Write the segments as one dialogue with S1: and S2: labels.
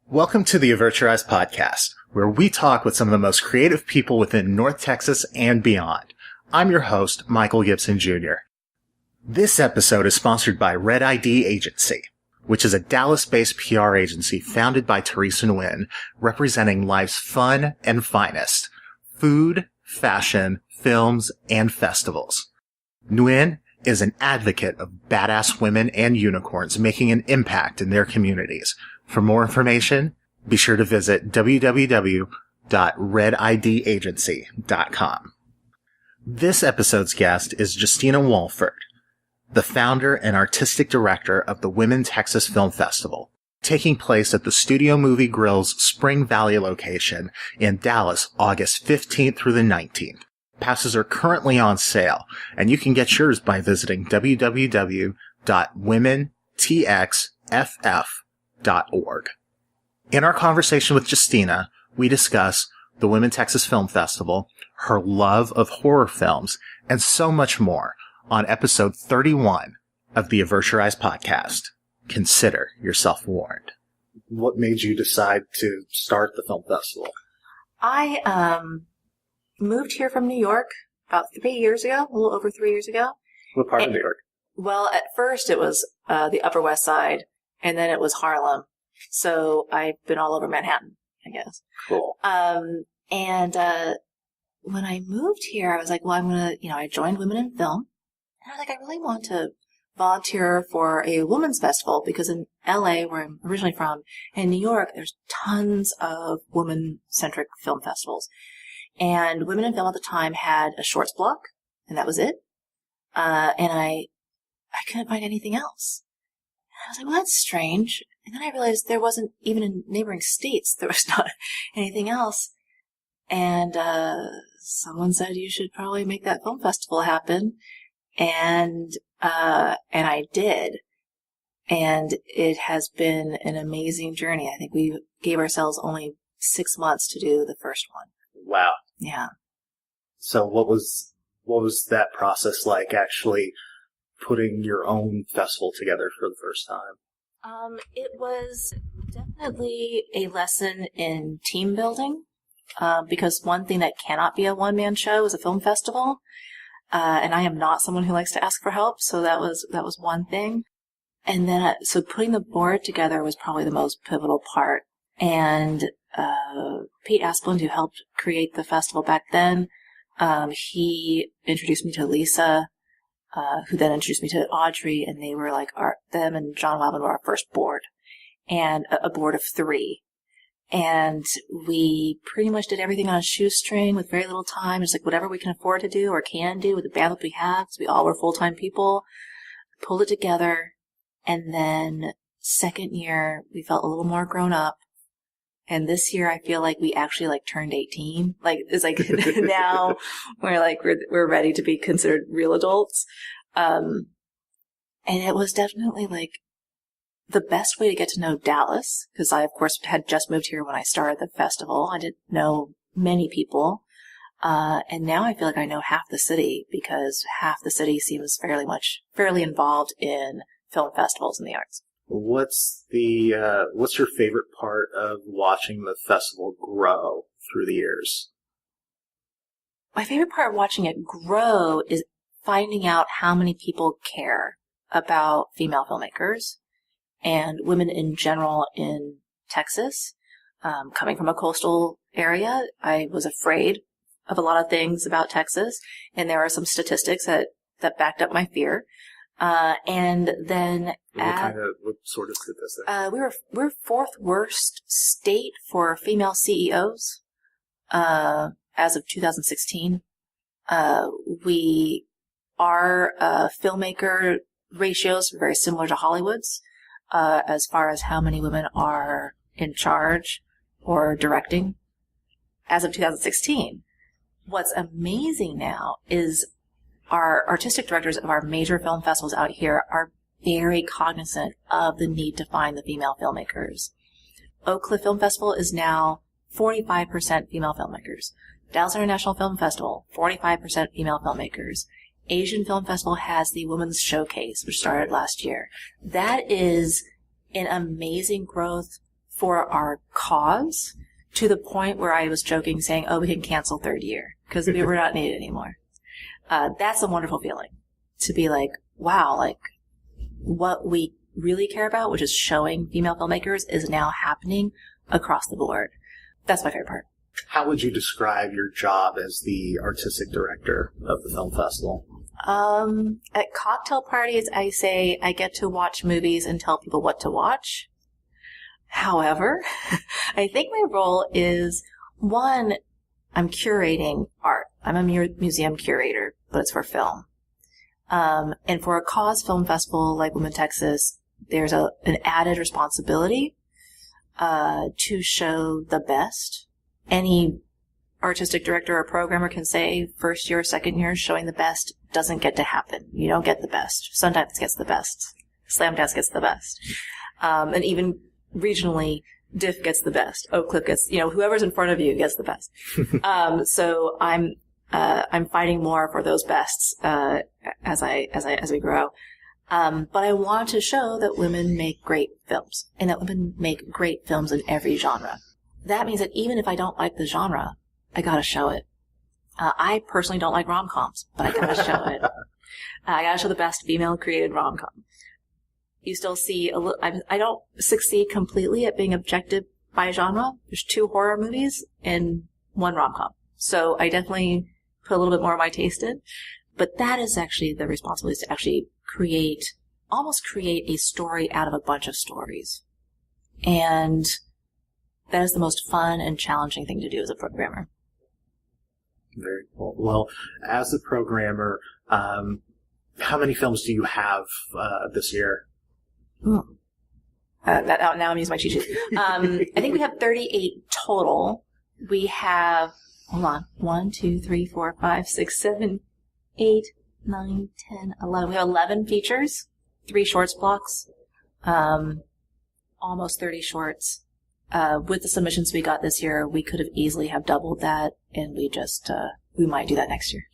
S1: Welcome to the Avert podcast, where we talk with some of the most creative people within North Texas and beyond. I'm your host, Michael Gibson Jr. This episode is sponsored by Red ID Agency, which is a Dallas-based PR agency founded by Teresa Nguyen, representing life's fun and finest: food, fashion, films, and festivals. Nguyen is an advocate of badass women and unicorns making an impact in their communities. For more information, be sure to visit www.redidagency.com. This episode's guest is Justina Walford, the founder and artistic director of the Women Texas Film Festival, taking place at the Studio Movie Grill's Spring Valley location in Dallas, August 15th through the 19th. Passes are currently on sale, and you can get yours by visiting www.womentxff.org. In our conversation with Justina, we discuss the Women Texas Film Festival, her love of horror films, and so much more on episode 31 of the Avert podcast. Consider yourself warned. What made you decide to start the film festival?
S2: I moved here from New York about 3 years ago, a little over 3 years ago.
S1: What part of New York?
S2: Well, at first it was the Upper West Side, and then it was Harlem. So I've been all over Manhattan, I guess.
S1: Cool.
S2: And when I moved here, I was like, well, I'm going to, I joined Women in Film. And I was like, I really want to volunteer for a women's festival because in LA, where I'm originally from, and New York, there's tons of women-centric film festivals. And Women in Film at the time had a shorts block, and that was it. And I couldn't find anything else. I was like, well, that's strange. And then I realized there wasn't, even in neighboring states, there was not anything else. And someone said you should probably make that film festival happen. And I did. And it has been an amazing journey. I think we gave ourselves only 6 months to do the first one.
S1: Wow.
S2: Yeah.
S1: So what was that process like, actually putting your own festival together for the first time?
S2: It was definitely a lesson in team building, because one thing that cannot be a one-man show is a film festival, and I am not someone who likes to ask for help, so that was one thing. And then, so putting the board together was probably the most pivotal part. And Pete Asplund, who helped create the festival back then, he introduced me to Lisa, who then introduced me to Audrey, and they were like, them and John Wildman were our first board, and a board of 3. And we pretty much did everything on a shoestring with very little time. It's like whatever we can afford to do or can do with the bandwidth we have, because we all were full-time people, pulled it together, and then second year, we felt a little more grown up. And this year, I feel like we actually turned 18. It's like now we're ready to be considered real adults. And it was definitely the best way to get to know Dallas, because I, of course, had just moved here when I started the festival. I didn't know many people. And now I feel like I know half the city, because half the city seems fairly involved in film festivals and the arts.
S1: What's your favorite part of watching the festival grow through the years?
S2: My favorite part of watching it grow is finding out how many people care about female filmmakers and women in general in Texas. Coming from a coastal area, I was afraid of a lot of things about Texas, and there are some statistics that backed up my fear. And then
S1: what sort of statistics?
S2: We're 4th worst state for female CEOs, as of 2016. Our filmmaker ratios are very similar to Hollywood's, as far as how many women are in charge or directing as of 2016. What's amazing now is our artistic directors of our major film festivals out here are very cognizant of the need to find the female filmmakers. Oak Cliff Film Festival is now 45% female filmmakers. Dallas International Film Festival, 45% female filmmakers. Asian Film Festival has the Women's Showcase, which started last year. That is an amazing growth for our cause, to the point where I was joking saying, oh, we can cancel third year because we were not needed anymore. That's a wonderful feeling to be like, wow, like what we really care about, which is showing female filmmakers, is now happening across the board. That's my favorite part.
S1: How would you describe your job as the artistic director of the film festival?
S2: At cocktail parties, I say I get to watch movies and tell people what to watch. However, I think my role is, one, I'm curating art. I'm a museum curator, but it's for film. And for a cause film festival like Women Texas, there's an added responsibility to show the best. Any artistic director or programmer can say first year, second year, showing the best doesn't get to happen. You don't get the best. Sundance gets the best. Slamdance gets the best. And even regionally, Diff gets the best. Oak Cliff gets, whoever's in front of you gets the best. So I'm fighting more for those bests, as we grow. But I want to show that women make great films and that women make great films in every genre. That means that even if I don't like the genre, I gotta show it. I personally don't like rom-coms, but I gotta show it. I gotta show the best female created rom-com. You still see I don't succeed completely at being objective by genre. There's 2 horror movies and 1 rom-com. So I definitely put a little bit more of my taste in. But that is actually the responsibility, is to actually almost create a story out of a bunch of stories. And that is the most fun and challenging thing to do as a programmer.
S1: Very cool. Well, as a programmer, how many films do you have this year?
S2: Now I'm using my cheat sheet. I think we have 38 total. We have, hold on, 1, 2, 3, 4, 5, 6, 7, 8, 9, 10, 11. We have 11 features, 3 shorts blocks, almost 30 shorts. With the submissions we got this year, we could have easily have doubled that, and we might do that next year.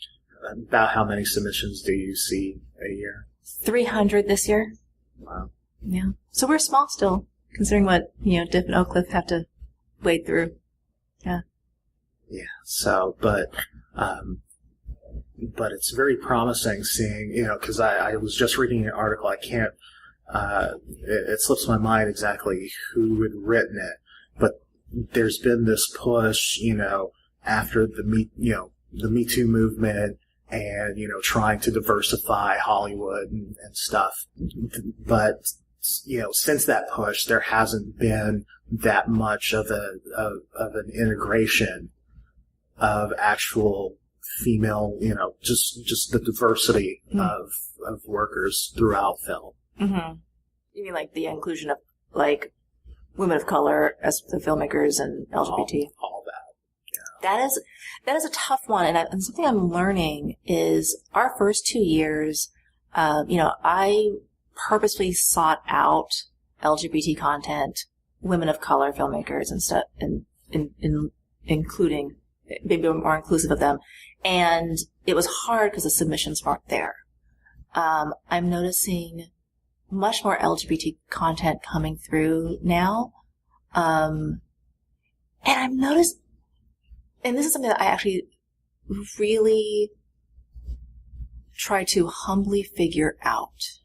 S1: About how many submissions do you see a year?
S2: 300 this year.
S1: Wow.
S2: Yeah. So we're small still, considering what, Diff and Oak Cliff have to wade through. Yeah. Yeah.
S1: So, but it's very promising seeing, because I was just reading an article. I can't, it slips my mind exactly who had written it, but there's been this push, after the Me Too movement and, trying to diversify Hollywood and stuff. But, since that push, there hasn't been that much of an integration of actual female, just the diversity of workers throughout film.
S2: Mm-hmm. You mean like the inclusion of women of color as the filmmakers and LGBT?
S1: All that. Yeah.
S2: That is a tough one, and something I'm learning is our first 2 years. I purposely sought out LGBT content, women of color filmmakers and stuff, and including maybe more inclusive of them. And it was hard because the submissions weren't there. I'm noticing much more LGBT content coming through now. And I've noticed, and this is something that I actually really try to humbly figure out.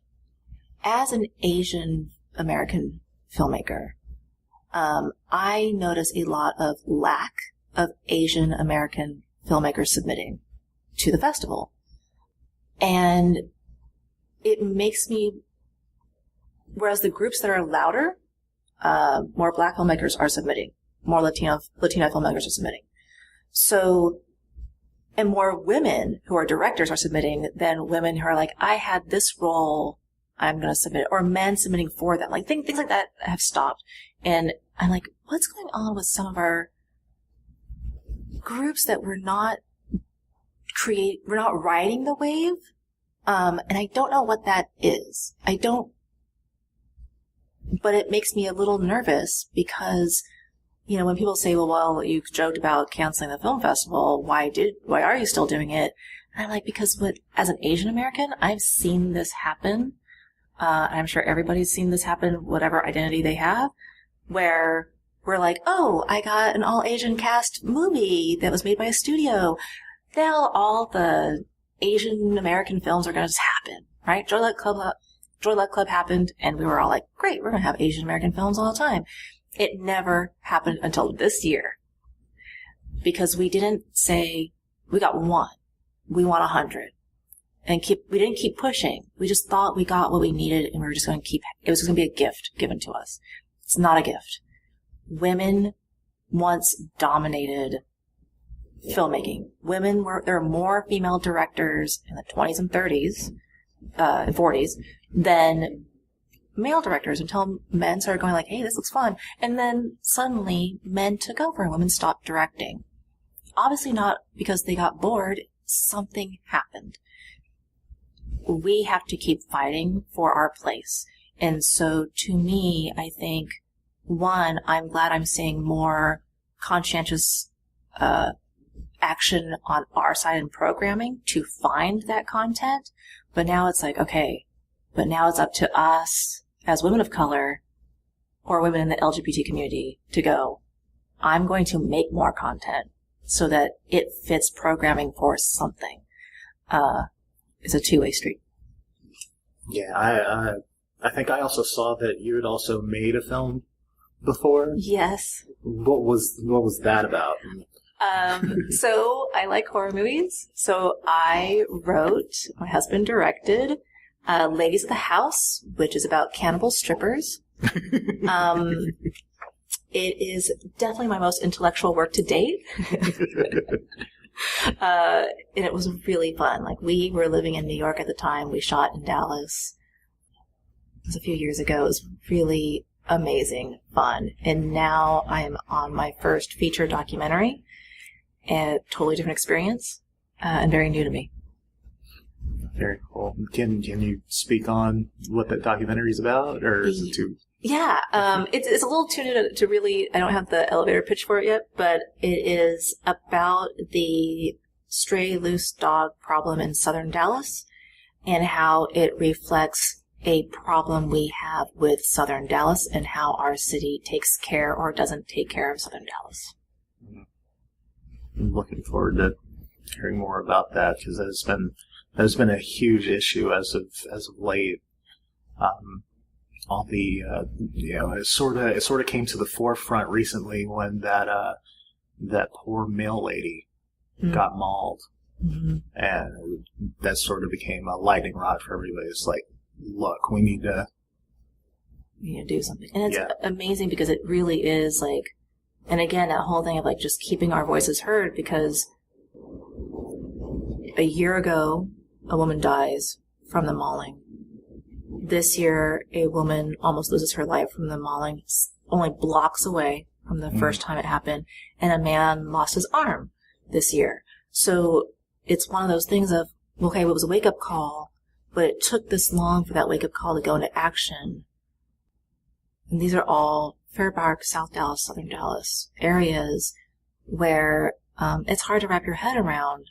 S2: As an Asian American filmmaker, I notice a lot of lack of Asian American filmmakers submitting to the festival. And it makes me, whereas the groups that are louder, more Black filmmakers are submitting, more Latina filmmakers are submitting. So, and more women who are directors are submitting than women who are like, I had this role, I'm going to submit, or men submitting for them. Things like that have stopped. And I'm like, what's going on with some of our groups that we're not riding the wave? And I don't know what that is. But it makes me a little nervous because, when people say, well, you joked about canceling the film festival, why are you still doing it? And I'm like, because as an Asian American, I've seen this happen. I'm sure everybody's seen this happen, whatever identity they have, where we're like, oh, I got an all-Asian cast movie that was made by a studio. Now all the Asian American films are going to just happen, right? Joy Luck Club happened, and we were all like, great, we're going to have Asian American films all the time. It never happened until this year. Because we didn't say, we got one. We want 100. And we didn't keep pushing. We just thought we got what we needed, and we were just going to it was just going to be a gift given to us. It's not a gift. Women once dominated filmmaking. There are more female directors in the 20s and 30s, and 40s than male directors until men started going like, hey, this looks fun. And then suddenly men took over and women stopped directing. Obviously not because they got bored. Something happened. We have to keep fighting for our place. And so to me, I think, one, I'm glad I'm seeing more conscientious action on our side in programming to find that content. But now it's like, okay, but now it's up to us as women of color or women in the LGBT community to go, I'm going to make more content so that it fits programming for something. It's a two-way street.
S1: Yeah, I think I also saw that you had also made a film before.
S2: Yes.
S1: What was that about?
S2: So I like horror movies. So I wrote, my husband directed, Ladies of the House, which is about cannibal strippers. It is definitely my most intellectual work to date. And it was really fun. Like, we were living in New York at the time. We shot in Dallas. It was a few years ago. It was really amazing fun. And now I'm on my first feature documentary. A totally different experience, and very new to me.
S1: Very cool. Can you speak on what that documentary is about, or is it too?
S2: Yeah, it's a little too new to really. I don't have the elevator pitch for it yet, but it is about the stray loose dog problem in southern Dallas and how it reflects a problem we have with southern Dallas and how our city takes care or doesn't take care of southern Dallas.
S1: I'm looking forward to hearing more about that, because there's been a huge issue as of late. All the it sort of came to the forefront recently when that poor mail lady got mauled, and that sort of became a lightning rod for everybody. It's like, look, we need to
S2: do something, and it's amazing because it really is like. And again, that whole thing of like just keeping our voices heard, because a year ago, a woman dies from the mauling. This year, a woman almost loses her life from the mauling, only blocks away from the first time it happened, and a man lost his arm this year. So it's one of those things of, okay, it was a wake-up call, but it took this long for that wake-up call to go into action. And these are all Fairpark, South Dallas, Southern Dallas areas where it's hard to wrap your head around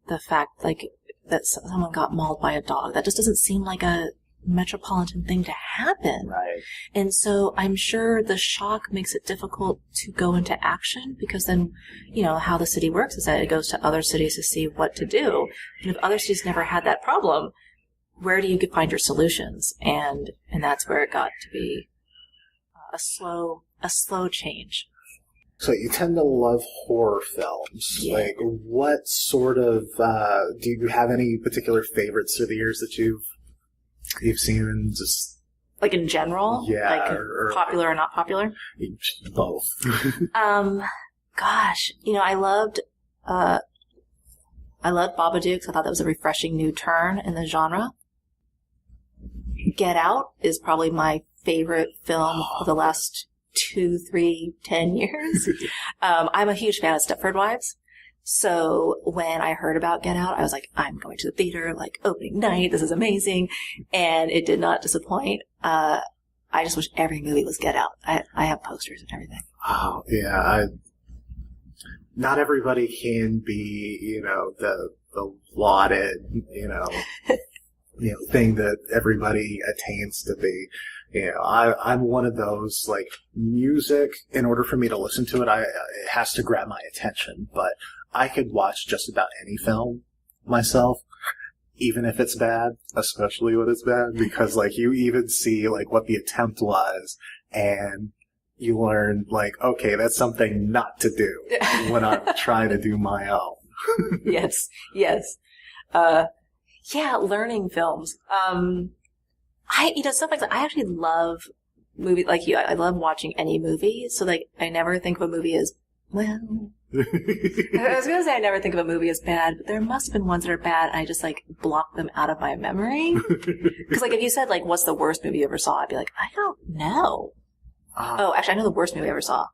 S2: the fact like that someone got mauled by a dog. That just doesn't seem like a metropolitan thing to happen.
S1: Right.
S2: And so I'm sure the shock makes it difficult to go into action, because then, how the city works is that it goes to other cities to see what to do. And if other cities never had that problem, where do you find your solutions? And that's where it got to be a slow change.
S1: So you tend to love horror films.
S2: Yeah.
S1: Like, what sort of do you have any particular favorites through the years that you've seen, and just
S2: like in general, like or popular or not popular?
S1: Both.
S2: Gosh, I loved Babadook. I thought that was a refreshing new turn in the genre. Get Out is probably my favorite film of the last 2, 3, 10 years. I'm a huge fan of Stepford Wives. So when I heard about Get Out, I was like, I'm going to the theater, like opening night. This is amazing. And it did not disappoint. I just wish every movie was Get Out. I have posters and everything.
S1: Oh, yeah. Not everybody can be, the lauded, thing that everybody attains to be. I'm one of those, like, music, in order for me to listen to it, it has to grab my attention, but I could watch just about any film myself, even if it's bad, especially when it's bad, because, like, you even see, like, what the attempt was, and you learn, like, okay, that's something not to do when I'm trying to do my own.
S2: Yes. Yeah, learning films. Stuff like that. I actually love movies like you. I love watching any movie. So, like, I never think of a movie as, well, I was going to say I never think of a movie as bad, but there must have been ones that are bad, and I just, like, block them out of my memory. Because, like, if you said, like, what's the worst movie you ever saw, I'd be like, I don't know. Oh, actually, I know the worst movie I ever saw.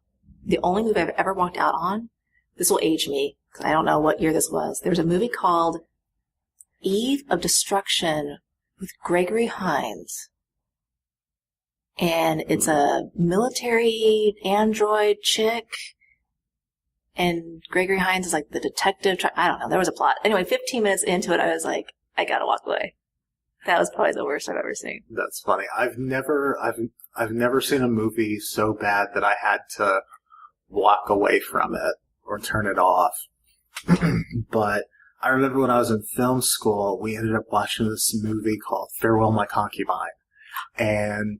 S2: The only movie I've ever walked out on, this will age me, because I don't know what year this was. There was a movie called Eve of Destruction with Gregory Hines. And it's a military android chick. And Gregory Hines is like the detective. I don't know. There was a plot. Anyway, 15 minutes into it, I was like, I gotta walk away. That was probably the worst I've ever seen.
S1: That's funny. I've never seen a movie so bad that I had to walk away from it or turn it off. But I remember when I was in film school, we ended up watching this movie called Farewell My Concubine. And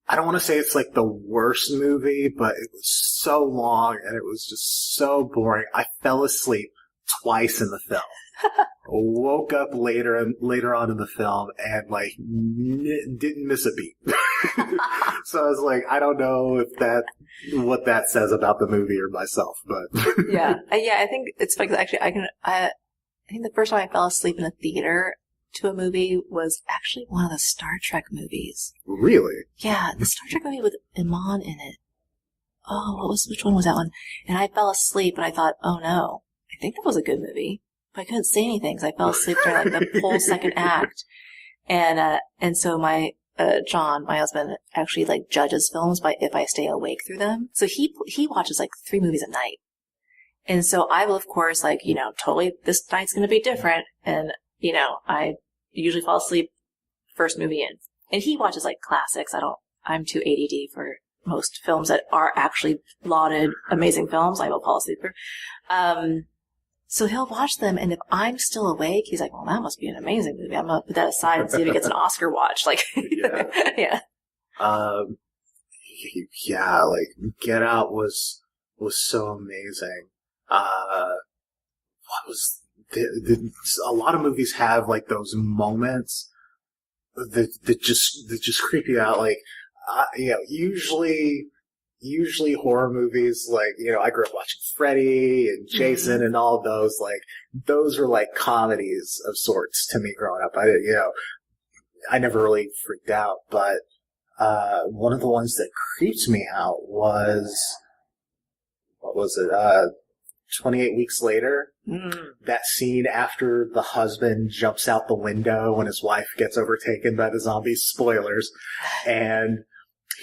S1: I don't want to say it's like the worst movie, but it was so long and it was just so boring. I fell asleep twice in the film. Woke up later on in the film and, like, didn't miss a beat. So I was like, I don't know what that says about the movie or myself, but
S2: yeah, I think it's funny 'cause actually I think the first time I fell asleep in a theater to a movie was actually one of the Star Trek movies.
S1: Really?
S2: Yeah, the Star Trek movie with Iman in it. Oh, which one was that one? And I fell asleep and I thought, oh no, I think that was a good movie. But I couldn't say anything because I fell asleep during, like, the whole second act. And so my, John, my husband, actually, like, judges films by if I stay awake through them. So he watches, like, 3 movies a night. And so I will, of course, like, totally, this night's going to be different. And, I usually fall asleep first movie in. And he watches, like, classics. I'm too ADD for most films that are actually lauded, amazing films. I will fall asleep for. So he'll watch them, and if I'm still awake, he's like, well, that must be an amazing movie. I'm going to put that aside and see if he gets an Oscar watch. Like, yeah.
S1: Yeah, like, Get Out was so amazing. A lot of movies have, like, those moments that just creep you out. Like, usually horror movies, like, I grew up watching Freddy and Jason and all of those, like, those were like comedies of sorts to me growing up. I never really freaked out, but, one of the ones that creeped me out was, what was it, 28 Weeks Later? That scene after the husband jumps out the window when his wife gets overtaken by the zombies, spoilers, and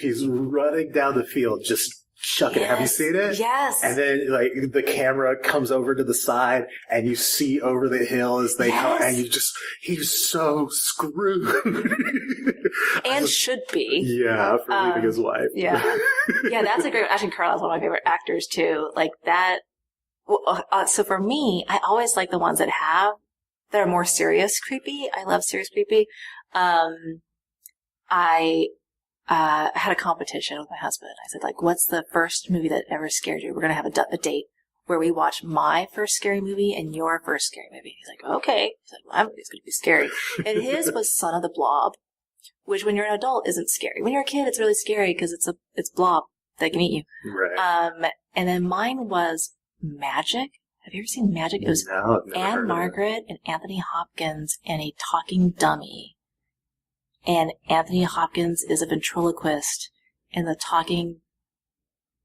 S1: he's running down the field, just chucking.
S2: Yes.
S1: Have you seen it?
S2: Yes.
S1: And then, like, the camera comes over to the side, and you see over the hill as they come, and he's so screwed.
S2: And should be.
S1: Yeah, for leaving his wife.
S2: Yeah. Yeah, that's a great one. Actually, Carlisle's one of my favorite actors, too. Like, that. So for me, I always like the ones that are more serious creepy. I love serious creepy. I had a competition with my husband. I said, like, what's the first movie that ever scared you? We're going to have a date where we watch my first scary movie and your first scary movie. He's like, okay. He's like, well, my movie's going to be scary. And his was Son of the Blob, which when you're an adult isn't scary. When you're a kid, it's really scary because it's blob that can eat you.
S1: Right.
S2: And then mine was Magic. Have you ever seen Magic? It was Anne Margaret and Anthony Hopkins and a talking dummy. And Anthony Hopkins is a ventriloquist, and the talking,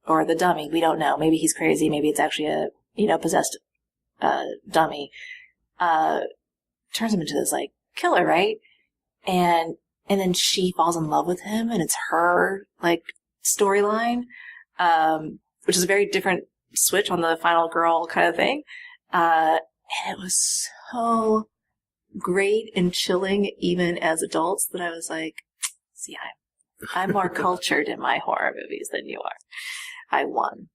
S2: or the dummy, we don't know. Maybe he's crazy. Maybe it's actually a, possessed, dummy, turns him into this, like, killer, right? And then she falls in love with him, and it's her, like, storyline, which is a very different switch on the final girl kind of thing. And it was so great and chilling even as adults that I was like, see, I'm more cultured in my horror movies than you are. I won.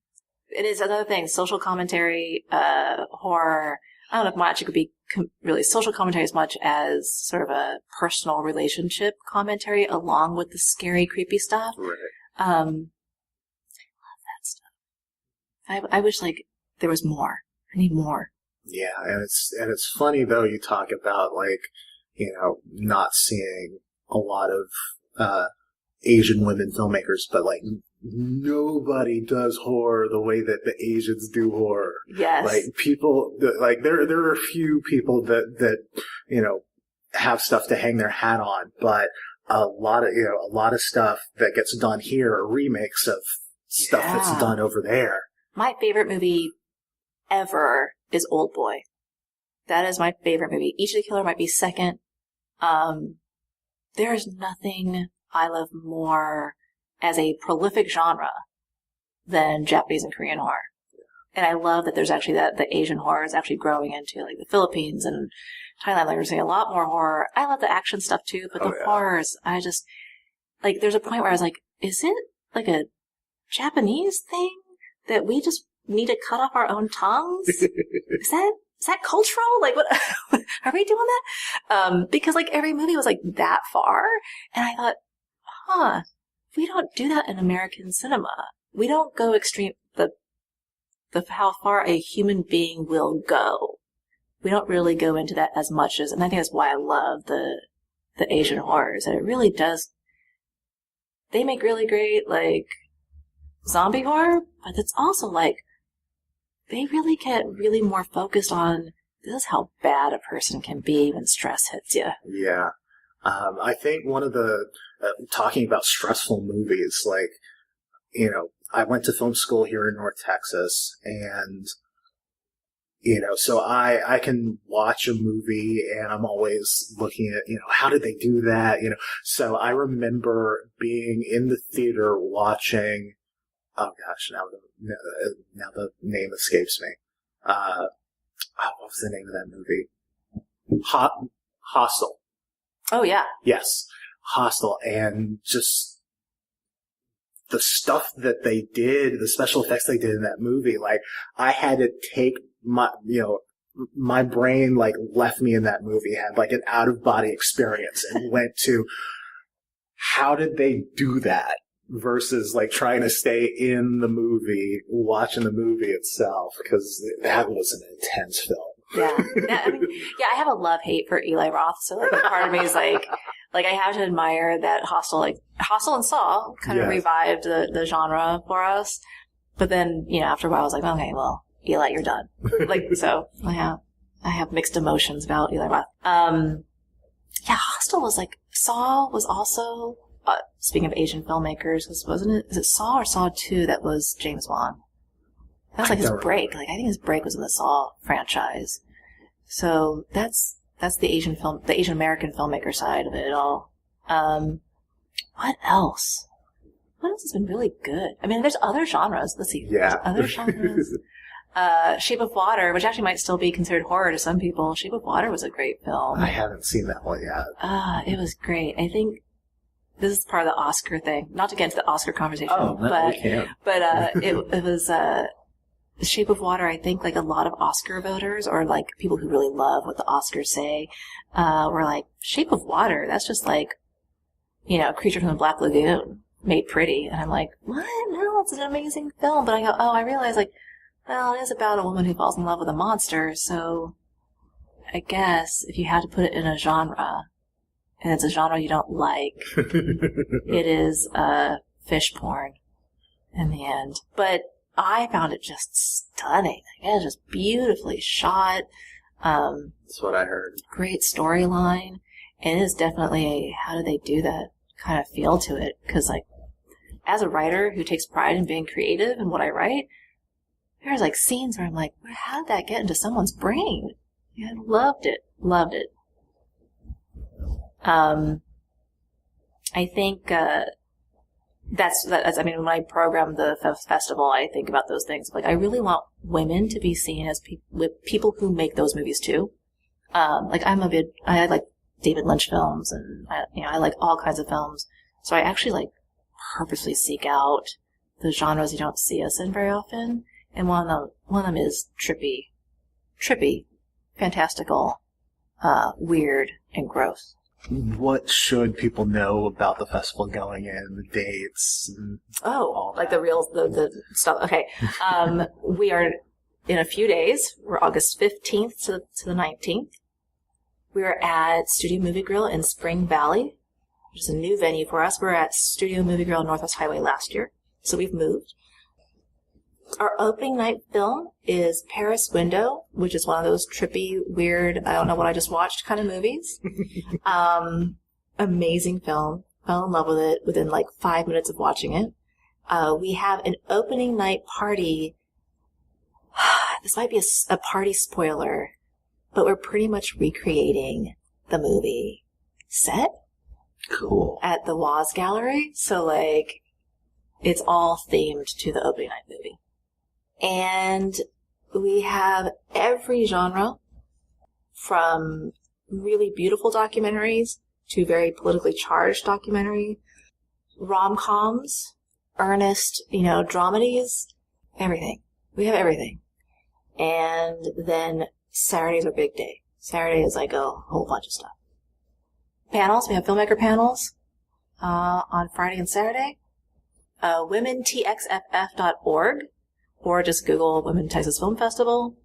S2: It is another thing, social commentary, horror. I don't know if much it could be really social commentary as much as sort of a personal relationship commentary along with the scary, creepy stuff.
S1: Right.
S2: I love that stuff. I wish like there was more. I need more.
S1: Yeah, and it's funny though. You talk about like, not seeing a lot of Asian women filmmakers, but like nobody does horror the way that the Asians do horror.
S2: Yes,
S1: like people like there are a few people that have stuff to hang their hat on, but a lot of stuff that gets done here are remakes of stuff that's done over there. My
S2: favorite movie ever is Old Boy. That is my favorite movie. Each of the Killer might be second. There's nothing I love more as a prolific genre than Japanese and Korean horror. And I love that there's actually the Asian horror is actually growing into like the Philippines and Thailand. Like we're seeing a lot more horror. I love the action stuff too, but the horrors, I just like, there's a point where I was like, is it like a Japanese thing that we just need to cut off our own tongues? Is that cultural? Like, what are we doing that? Because like every movie was like that far, and I thought, we don't do that in American cinema. We don't go extreme the how far a human being will go. We don't really go into that as much as, and I think that's why I love the Asian horrors. And it really does. They make really great like zombie horror, but it's also like they really get really more focused on this is how bad a person can be when stress hits you. Yeah. I think one of the, talking about stressful movies, like, I went to film school here in North Texas, and, so I can watch a movie and I'm always looking at, how did they do that? So I remember being in the theater watching, oh gosh, now the name escapes me. What was the name of that movie? Hostel. Oh yeah. Yes. Hostel. And just the stuff that they did, the special effects they did in that movie, like I had to take my brain like left me in that movie, had like an out of body experience and went to how did they do that? Versus like trying to stay in the movie, watching the movie itself, because that was an intense film. I have a love-hate for Eli Roth, so like part of me is like I have to admire that Hostel and Saw kind of revived the genre for us. But then, after a while I was like, okay, well, Eli, you're done. So I have mixed emotions about Eli Roth. Hostel was like, Saw was also, speaking of Asian filmmakers, is it Saw or Saw 2 that was James Wan? That was like his break. Like I think his break was in the Saw franchise. So that's the Asian American filmmaker side of it all. What else? What else has been really good? I mean, there's other genres. Let's see. Yeah. There's other genres. Shape of Water, which actually might still be considered horror to some people. Shape of Water was a great film. I haven't seen that one yet. It was great. I think this is part of the Oscar thing. Not to get into the Oscar conversation, but it was Shape of Water. I think like a lot of Oscar voters or like people who really love what the Oscars say were like, Shape of Water. That's just like Creature from the Black Lagoon made pretty. And I'm like, what? No, it's an amazing film. But I go, I realize like, well, it is about a woman who falls in love with a monster. So I guess if you had to put it in a genre, and it's a genre you don't like, it is fish porn in the end. But I found it just stunning. It was just beautifully shot. That's what I heard. Great storyline. And it is definitely a, how do they do that kind of feel to it? Because like, as a writer who takes pride in being creative in what I write, there's like scenes where I'm like, how did that get into someone's brain? Yeah, loved it. Loved it. I think that's I mean, when I program the festival, I think about those things. Like, I really want women to be seen as people who make those movies too. Like I like David Lynch films, and I like all kinds of films. So I actually like purposely seek out the genres you don't see us in very often. And one of them is trippy, fantastical, weird, and gross.
S1: What should people know about the festival going in, the dates? And all
S2: like
S1: that?
S2: the stuff. Okay. We are in a few days. We're August 15th to the 19th. We're at Studio Movie Grill in Spring Valley, which is a new venue for us. We're at Studio Movie Grill Northwest Highway last year, so we've moved. Our opening night film is Paris Window, which is one of those trippy, weird, I don't know what I just watched kind of movies. Amazing film. Fell in love with it within like 5 minutes of watching it. We have an opening night party. This might be a party spoiler, but we're pretty much recreating the movie set.
S1: Cool.
S2: At the Waz Gallery. So, like, it's all themed to the opening night movie. And we have every genre, from really beautiful documentaries to very politically charged documentary, rom-coms, earnest, dramedies, everything. We have everything. And then Saturday's our big day. Saturday is like a whole bunch of stuff. Panels, we have filmmaker panels on Friday and Saturday. WomenTXFF.org, or just Google Women Texas Film Festival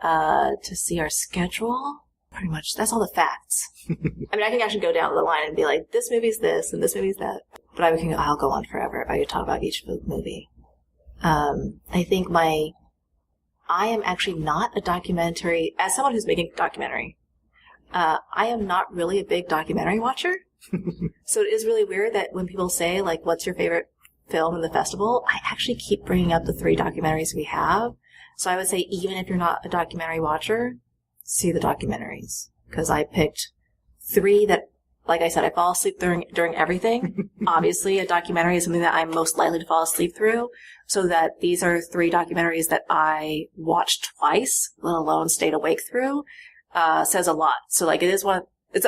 S2: to see our schedule. Pretty much, that's all the facts. I mean, I can actually go down the line and be like, this movie's this and this movie's that. But I'll go on forever if I could talk about each movie. I think I am actually not a documentary, as someone who's making a documentary, I am not really a big documentary watcher. So it is really weird that when people say, like, what's your favorite film in the festival, I actually keep bringing up the 3 documentaries we have. So I would say, even if you're not a documentary watcher, see the documentaries. Because I picked 3 that, like I said, I fall asleep during everything. Obviously, a documentary is something that I'm most likely to fall asleep through. So that these are 3 documentaries that I watched twice, let alone stayed awake through, says a lot. So, like, it's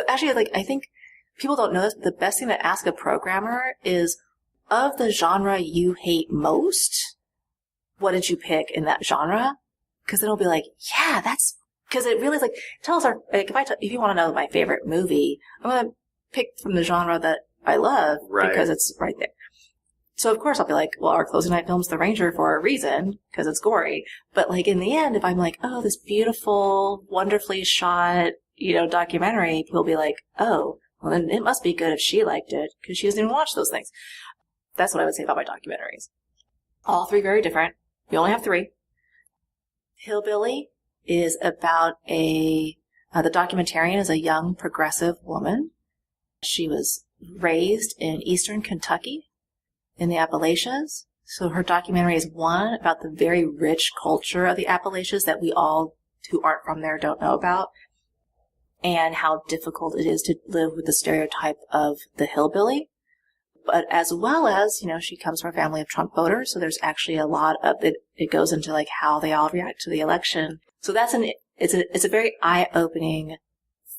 S2: actually, like, I think people don't know this, but the best thing to ask a programmer is, of the genre you hate most, what did you pick in that genre? Because then it'll be like, yeah, that's, because it really is like, tells our, like, if you want to know my favorite movie, I'm going to pick from the genre that I love, right, because it's right there. So of course I'll be like, well, our closing night film's The Ranger for a reason, because it's gory. But like in the end, if I'm like, oh, this beautiful, wonderfully shot, documentary, people will be like, oh, well then it must be good if she liked it, because she doesn't even watch those things. That's what I would say about my documentaries. All 3 very different. We only have 3. Hillbilly is about the documentarian is a young progressive woman. She was raised in eastern Kentucky in the Appalachians. So her documentary is one about the very rich culture of the Appalachians that we all who aren't from there don't know about, and how difficult it is to live with the stereotype of the hillbilly. But as well as, she comes from a family of Trump voters, so there's actually a lot of it. It goes into like how they all react to the election. So it's a very eye-opening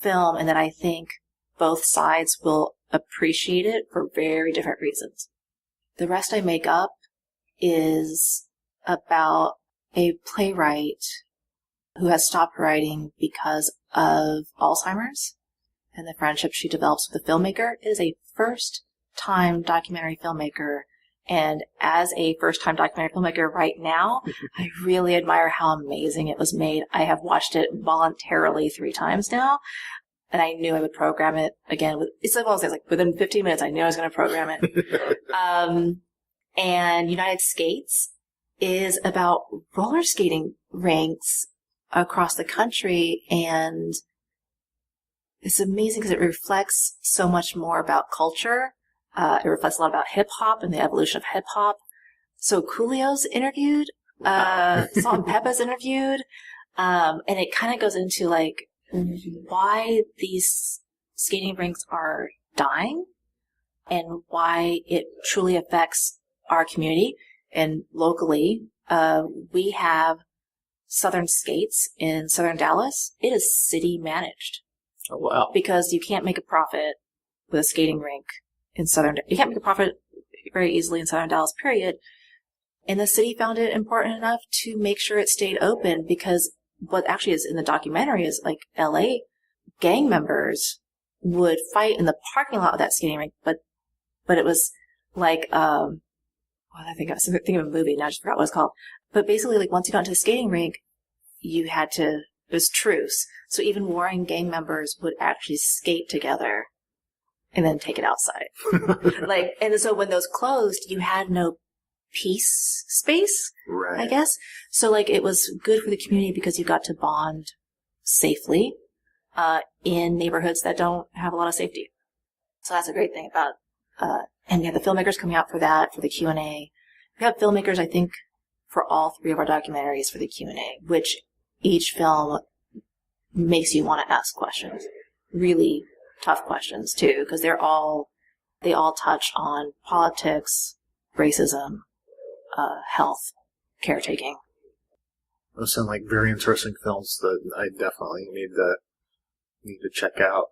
S2: film, and that I think both sides will appreciate it for very different reasons. The Rest I Make Up is about a playwright who has stopped writing because of Alzheimer's and the friendship she develops with the filmmaker. It is a first-time documentary filmmaker, and as a first-time documentary filmmaker right now, I really admire how amazing it was made. I have watched it voluntarily 3 times now, and I knew I would program it again. It's like one of those things, like within 15 minutes, I knew I was going to program it. And United Skates is about roller skating rinks across the country, and it's amazing because it reflects so much more about culture. It reflects a lot about hip-hop and the evolution of hip-hop. So Coolio's interviewed, Salt and Peppa's interviewed, and it kind of goes into, like, why these skating rinks are dying and why it truly affects our community. And locally, we have Southern Skates in Southern Dallas, it is city managed.
S1: Oh, wow.
S2: Because you can't make a profit with a skating rink in you can't make a profit very easily in Southern Dallas, period. And the city found it important enough to make sure it stayed open, because what actually is in the documentary is like LA gang members would fight in the parking lot of that skating rink, but it was like, well, I was thinking of a movie, now I just forgot what it's called. But basically, like, once you got into the skating rink, it was truce. So even warring gang members would actually skate together and then take it outside. And so when those closed, you had no peace space, right, I guess. So, like, it was good for the community because you got to bond safely in neighborhoods that don't have a lot of safety. So that's a great thing about, and the filmmakers coming out for that, for the Q&A. We have filmmakers, I think, for all 3 of our documentaries for the Q&A, which each film makes you want to ask questions. Really tough questions, too, because they all touch on politics, racism, health, caretaking.
S1: Those sound like very interesting films that I definitely need to check out.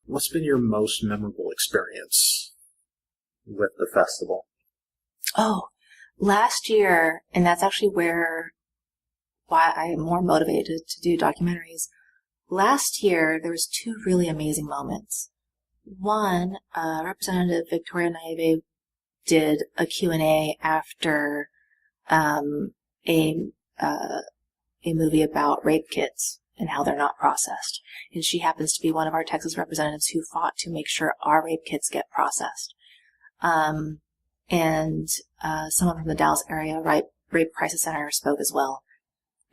S1: What's been your most memorable experience with the festival?
S2: Oh, last year, and that's actually why I am more motivated to do documentaries. Last year, there was 2 really amazing moments. One, Representative Victoria Naive did a Q&A after a movie about rape kits and how they're not processed. And she happens to be one of our Texas representatives who fought to make sure our rape kits get processed. And someone from the Dallas area rape crisis center spoke as well.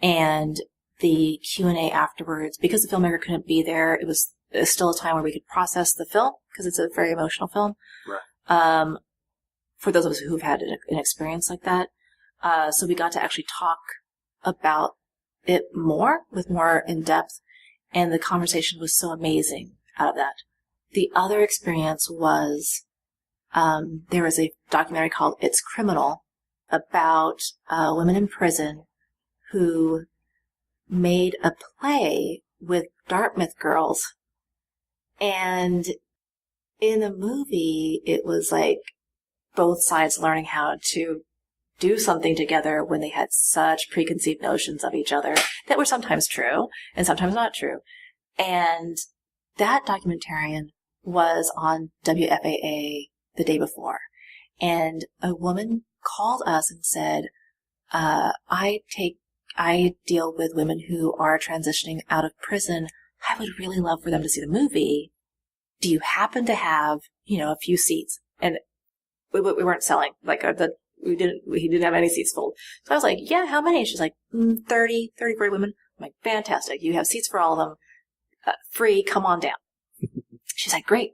S2: And the Q&A afterwards, because the filmmaker couldn't be there, it was still a time where we could process the film, because it's a very emotional film. Right. For those of us who've had an experience like that. So we got to actually talk about it more, with more in depth, and the conversation was so amazing out of that. The other experience was, there was a documentary called It's Criminal about women in prison who made a play with Dartmouth girls. And in the movie, it was like both sides learning how to do something together when they had such preconceived notions of each other that were sometimes true and sometimes not true. And that documentarian was on WFAA the day before. And a woman called us and said, I deal with women who are transitioning out of prison. I would really love for them to see the movie. Do you happen to have, a few seats? And we weren't selling, he didn't have any seats full. So I was like, yeah, how many? She's like, 30, 40 women. I'm like, fantastic. You have seats for all of them. Free. Come on down. She's like, great.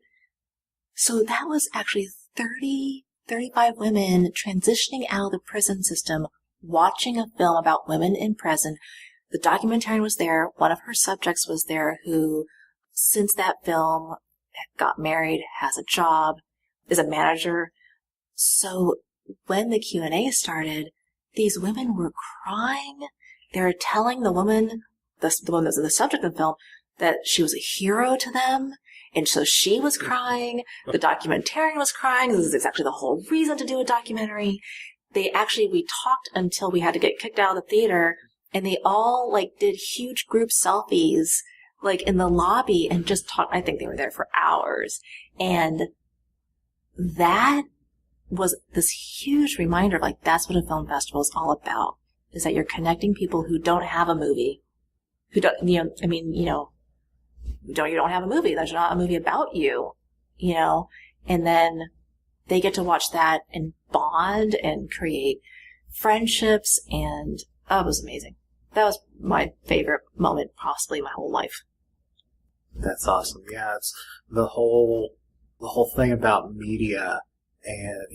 S2: So that was actually 30, 35 women transitioning out of the prison system, watching a film about women in prison. The documentarian was there. One of her subjects was there who, since that film, got married, has a job, is a manager. So when the Q&A started, these women were crying. They were telling the woman, the woman that was the subject of the film, that she was a hero to them. And so she was crying. The documentarian was crying. This is exactly the whole reason to do a documentary. We talked until we had to get kicked out of the theater, and they all did huge group selfies in the lobby and just talked. I think they were there for hours. And that was this huge reminder of that's what a film festival is all about, is that you're connecting people who don't have a movie, who don't, you don't have a movie. There's not a movie about you, and then they get to watch that and bond and create friendships. And it was amazing. That was my favorite moment, possibly my whole life.
S1: That's awesome. Yeah. It's the whole thing about media and,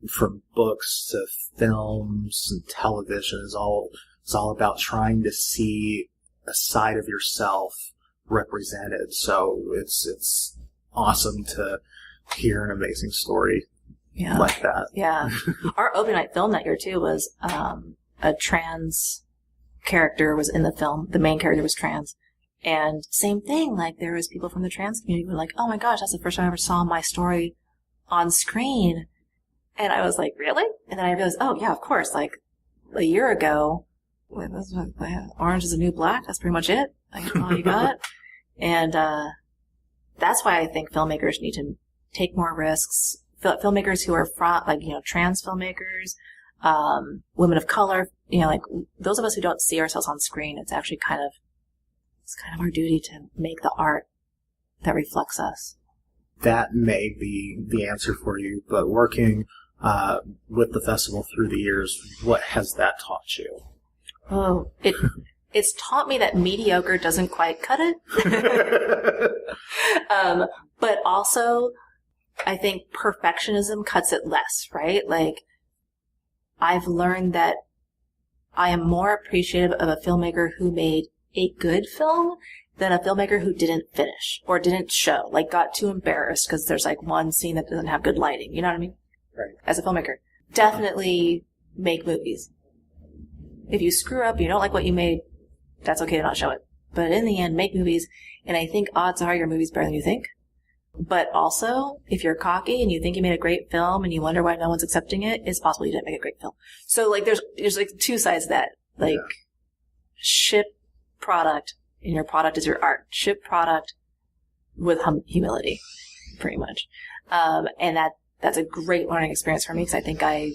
S1: from books to films and television is all about trying to see a side of yourself represented. So it's awesome to hear an amazing story like that.
S2: Yeah. Our opening night film that year too was a trans character was in the film. The main character was trans. And same thing, like there was people from the trans community who were like, oh my gosh, that's the first time I ever saw my story on screen. And I was like, really? And then I realized, oh yeah, of course, like a year ago, Orange is the New Black, that's pretty much it. Like, that's all you got. And that's why I think filmmakers need to take more risks. Filmmakers who are trans filmmakers, women of color, like those of us who don't see ourselves on screen, it's actually kind of our duty to make the art that reflects us.
S1: That may be the answer for you, but working with the festival through the years, what has that taught you?
S2: Oh, it's taught me that mediocre doesn't quite cut it. But also, I think perfectionism cuts it less, right? Like, I've learned that I am more appreciative of a filmmaker who made a good film than a filmmaker who didn't finish or didn't show, like got too embarrassed because there's like one scene that doesn't have good lighting. You know what I mean?
S1: Right.
S2: As a filmmaker, definitely make movies. If you screw up, you don't like what you made, that's okay to not show it. But in the end, make movies, and I think odds are your movie's better than you think. But also, if you're cocky and you think you made a great film and you wonder why no one's accepting it, it's possible you didn't make a great film. So like there's like two sides to that. Like ship product, and your product is your art. Ship product with humility, pretty much. And that's a great learning experience for me, because I think I,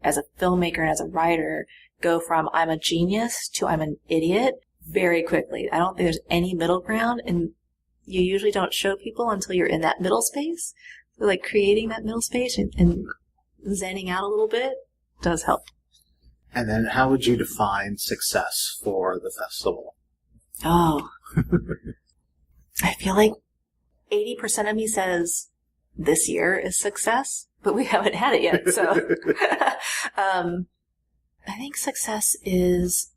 S2: as a filmmaker and as a writer, go from I'm a genius to I'm an idiot very quickly. I don't think there's any middle ground, and you usually don't show people until you're in that middle space. So like creating that middle space and zenning out a little bit does help.
S1: And then how would you define success for the festival?
S2: Oh. I feel like 80% of me says this year is success, but we haven't had it yet. So I think success is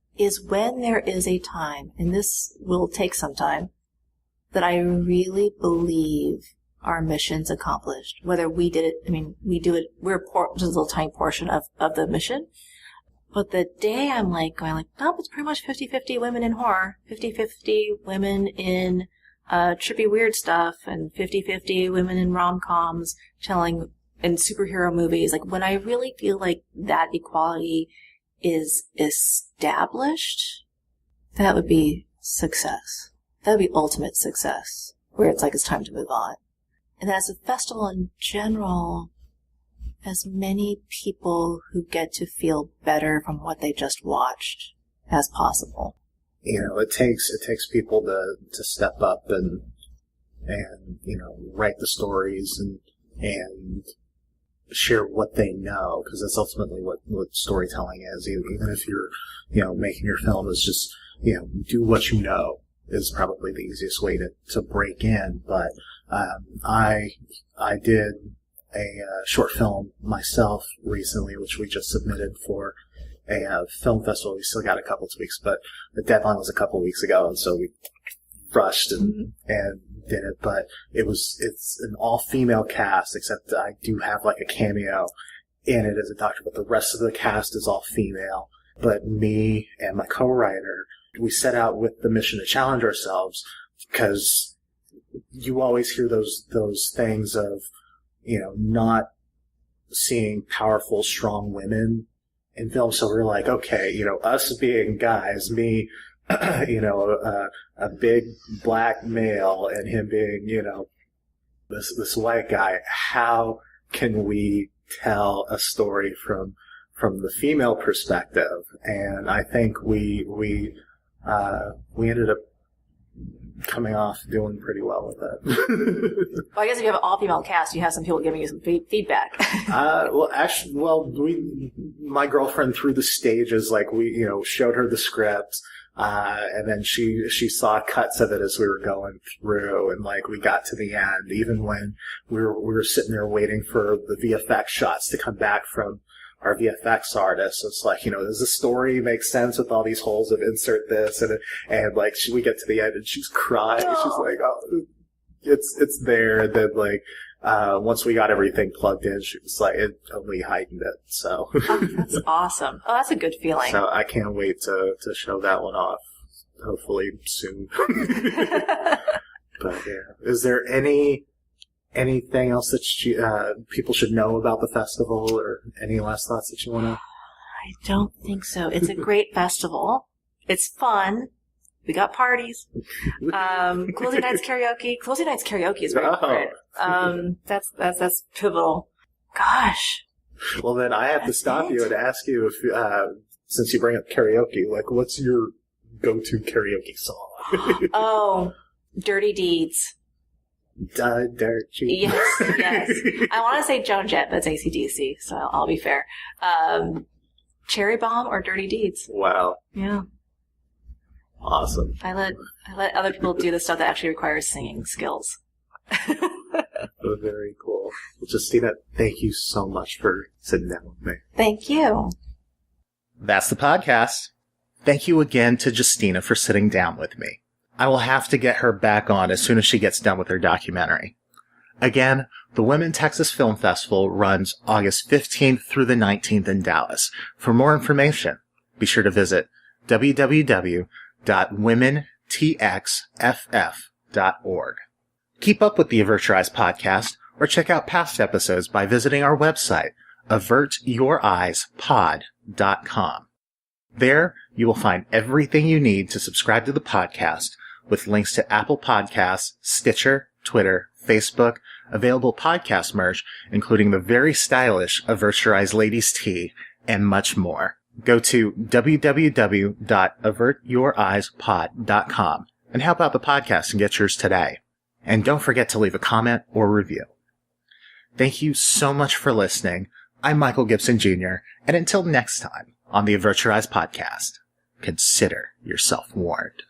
S2: when there is a time, and this will take some time, that I really believe our mission's accomplished. Whether we did it, we do it, just a little tiny portion of the mission. But the day I'm going nope, it's pretty much 50-50 women in horror, 50-50 women in trippy weird stuff, and 50-50 women in rom-coms in superhero movies. Like, when I really feel like that equality is established, that would be success. That would be ultimate success, where it's time to move on. And as a festival in general, as many people who get to feel better from what they just watched as possible.
S1: It takes people to step up and write the stories and share what they know, because that's ultimately what storytelling is. Even if you're making your film, is just do what you know is probably the easiest way to break in. But I did a short film myself recently, which we just submitted for a film festival. We still got a couple tweaks, but the deadline was a couple weeks ago, and so we rushed and did it. But it's an all-female cast, except I do have a cameo in it as a doctor, but the rest of the cast is all female. But me and my co-writer, we set out with the mission to challenge ourselves, because you always hear those things of not seeing powerful, strong women in film. So we're like, okay, us being guys, me, a big black male, and him being, this white guy, how can we tell a story from the female perspective? And I think we ended up coming off doing pretty well with it.
S2: Well, I guess if you have an all-female cast, you have some people giving you some feedback.
S1: My girlfriend through the stages, we showed her the script, and then she saw cuts of it as we were going through, and we got to the end, even when we were sitting there waiting for the VFX shots to come back from our VFX artist. It's does the story make sense with all these holes of insert this? And we get to the end and she's crying. Oh. She's like, oh, it's there. And then once we got everything plugged in, she was like, it only heightened it. So
S2: Oh, that's awesome. Oh, that's a good feeling.
S1: So I can't wait to show that one off. Hopefully soon. But yeah, is there anything else that people should know about the festival, or any last thoughts that you want to?
S2: I don't think so. It's a great festival. It's fun. We got parties. Closing nights karaoke. Closing nights karaoke is very important. That's pivotal. Gosh.
S1: Well, then I have to stop you and ask you if, since you bring up karaoke, like, what's your go-to karaoke song?
S2: Oh, Dirty Deeds.
S1: Dirty.
S2: Yes, yes. I want to say Joan Jett, but it's AC/DC, so I'll be fair. Cherry Bomb or Dirty Deeds.
S1: Wow.
S2: Yeah.
S1: Awesome.
S2: I let other people do the stuff that actually requires singing skills.
S1: Oh, very cool. Well, Justina, thank you so much for sitting down with me.
S2: Thank you.
S1: That's the podcast. Thank you again to Justina for sitting down with me. I will have to get her back on as soon as she gets done with her documentary. Again, the Women Texas Film Festival runs August 15th through the 19th in Dallas. For more information, be sure to visit www.womentxff.org. Keep up with the Avert Your Eyes podcast, or check out past episodes by visiting our website, avertyoureyeспod.com. There, you will find everything you need to subscribe to the podcast, with links to Apple Podcasts, Stitcher, Twitter, Facebook, available podcast merch, including the very stylish Avert Your Eyes Ladies Tee, and much more. Go to www.avertyoureyeспod.com and help out the podcast and get yours today. And don't forget to leave a comment or review. Thank you so much for listening. I'm Michael Gibson Jr., and until next time on the Avert Your Eyes podcast, consider yourself warned.